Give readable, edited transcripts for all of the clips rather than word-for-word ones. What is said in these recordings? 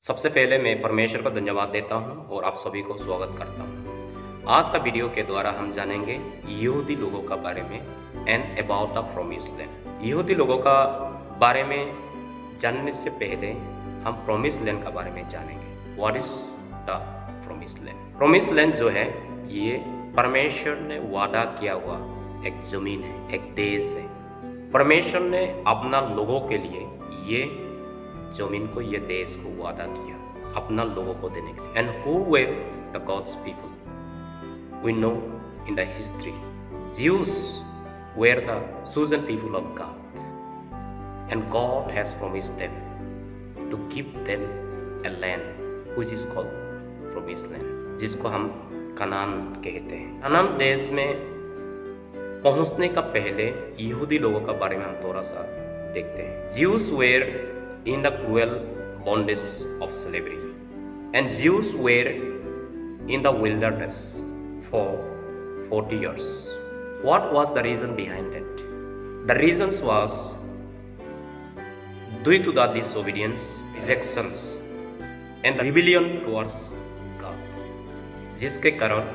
सबसे पहले मैं परमेश्वर को धन्यवाद देता हूं और आप सभी को स्वागत करता हूं। आज का वीडियो के द्वारा हम जानेंगे यहूदी लोगों का बारे में and about the promised land. यहूदी लोगों का बारे में जानने से पहले हम प्रॉमिस्ड लैंड का बारे में जानेंगे। What is the promised land? Promised land जो है ये परमेश्वर ने वादा किया हुआ एक जमीन है, एक देश है। परमेश्वर ने अपना लोगों के लिए ये जमीन को, ये देश को वादा किया अपना लोगों को देने के लिए। And who were the gods people? We know in the history Jews were the chosen people of God, and God has promised them to give them a land which is called promised land, जिसको हम कनान कहते हैं। कनान देश में पहुंचने का पहले यहूदी लोगों का बारे में हम थोड़ा सा देखते हैं। Jews were in the cruel bondage of slavery, and Jews were in the wilderness for 40 years. What was the reason behind it? The reasons was due to the disobedience, rejections and rebellion towards God, जिसके कारण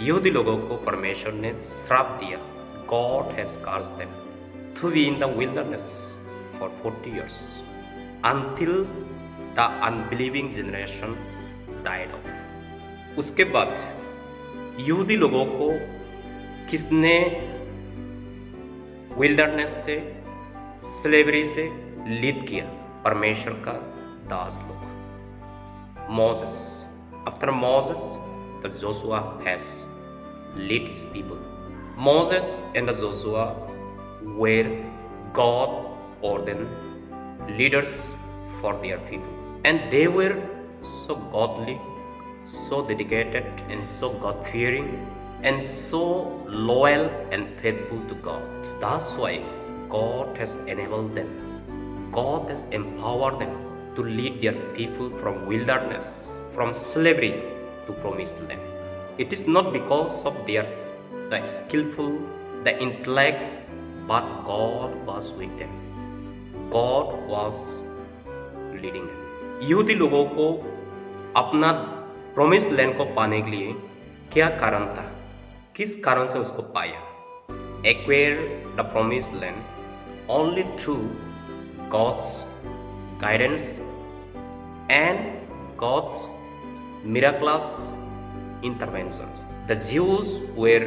यहूदी लोगों को परमेश्वर ने श्राप दिया। God has cursed them to be in the wilderness for 40 years until the unbelieving generation died off. उसके बाद यहूदी लोगों को किसने विल्डरनेस से, स्लेवरी से लीड किया? परमेश्वर का दास लोग, Moses. After Moses the Joshua has lead his people. Moses and the Joshua were God ordained leaders for their people, and they were so godly, so dedicated and so God-fearing and so loyal and faithful to God. That's why God has enabled them, God has empowered them to lead their people from wilderness, from slavery to promised land. It is not because of their the skillful, the intellect, but God was with them. God was leading them. यहूदी लोगों को अपना promise land को पाने के लिए क्या कारण था? किस कारण से उसको पाया? Acquire the promised land only through God's guidance and God's miraculous interventions. The Jews were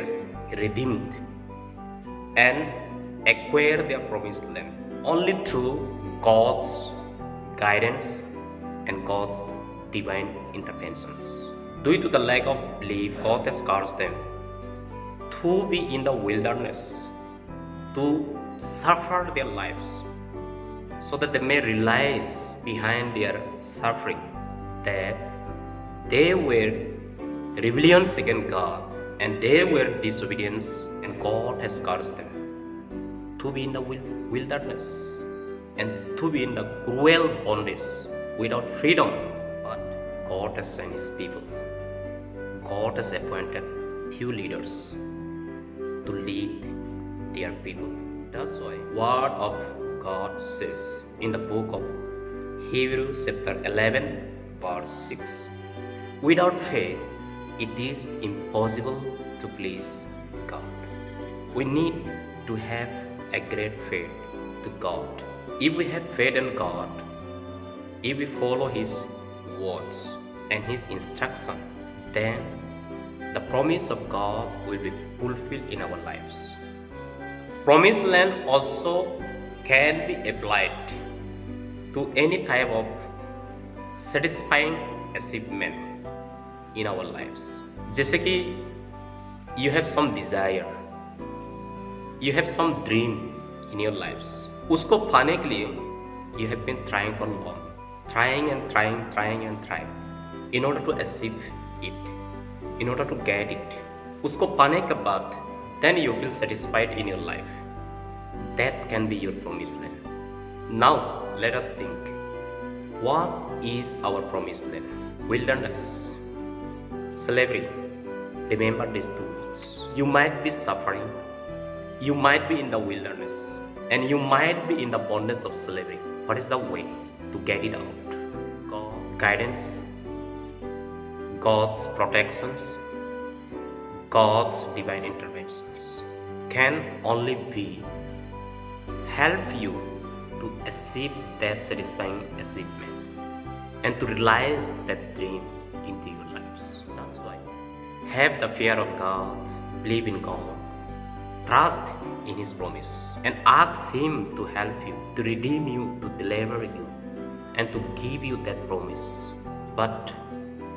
redeemed and acquired their promised land only through God's guidance and God's divine interventions. Due to the lack of belief, God has caused them to be in the wilderness, to suffer their lives, so that they may realize behind their suffering that they were rebellious against God and they were disobedience, and God has caused them to be in the wilderness and to be in the cruel bondage without freedom. But God has sent His people. God has appointed few leaders to lead their people. That's why Word of God says in the book of Hebrews chapter 11 verse 6, without faith it is impossible to please God. We need to have a great faith to God. If we have faith in God, if we follow His words and His instruction, then the promise of God will be fulfilled in our lives. Promised land also can be applied to any type of satisfying achievement in our lives. जैसे कि you have some desire, you have some dream in your lives. उसको पाने के लिए you have been trying for long, trying and trying in order to achieve it, in order to get it. उसको पाने के बाद then you feel satisfied in your life. That can be your promised land. Now let us think, what is our promised land? Wilderness, slavery. Remember these two words. You might be suffering, you might be in the wilderness, and you might be in the bondage of slavery. What is the way to get it out? God guidance, God's protections, God's divine interventions can only be help you to achieve that satisfying achievement and to realize that dream into your lives. That's why have the fear of God, believe in God, trust in His promise, and ask Him to help you, to redeem you, to deliver you, and to give you that promise. But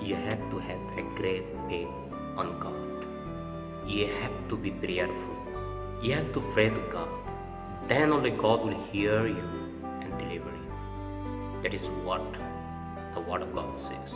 you have to have a great faith on God. You have to be prayerful. You have to pray to God. Then only God will hear you and deliver you. That is what the Word of God says.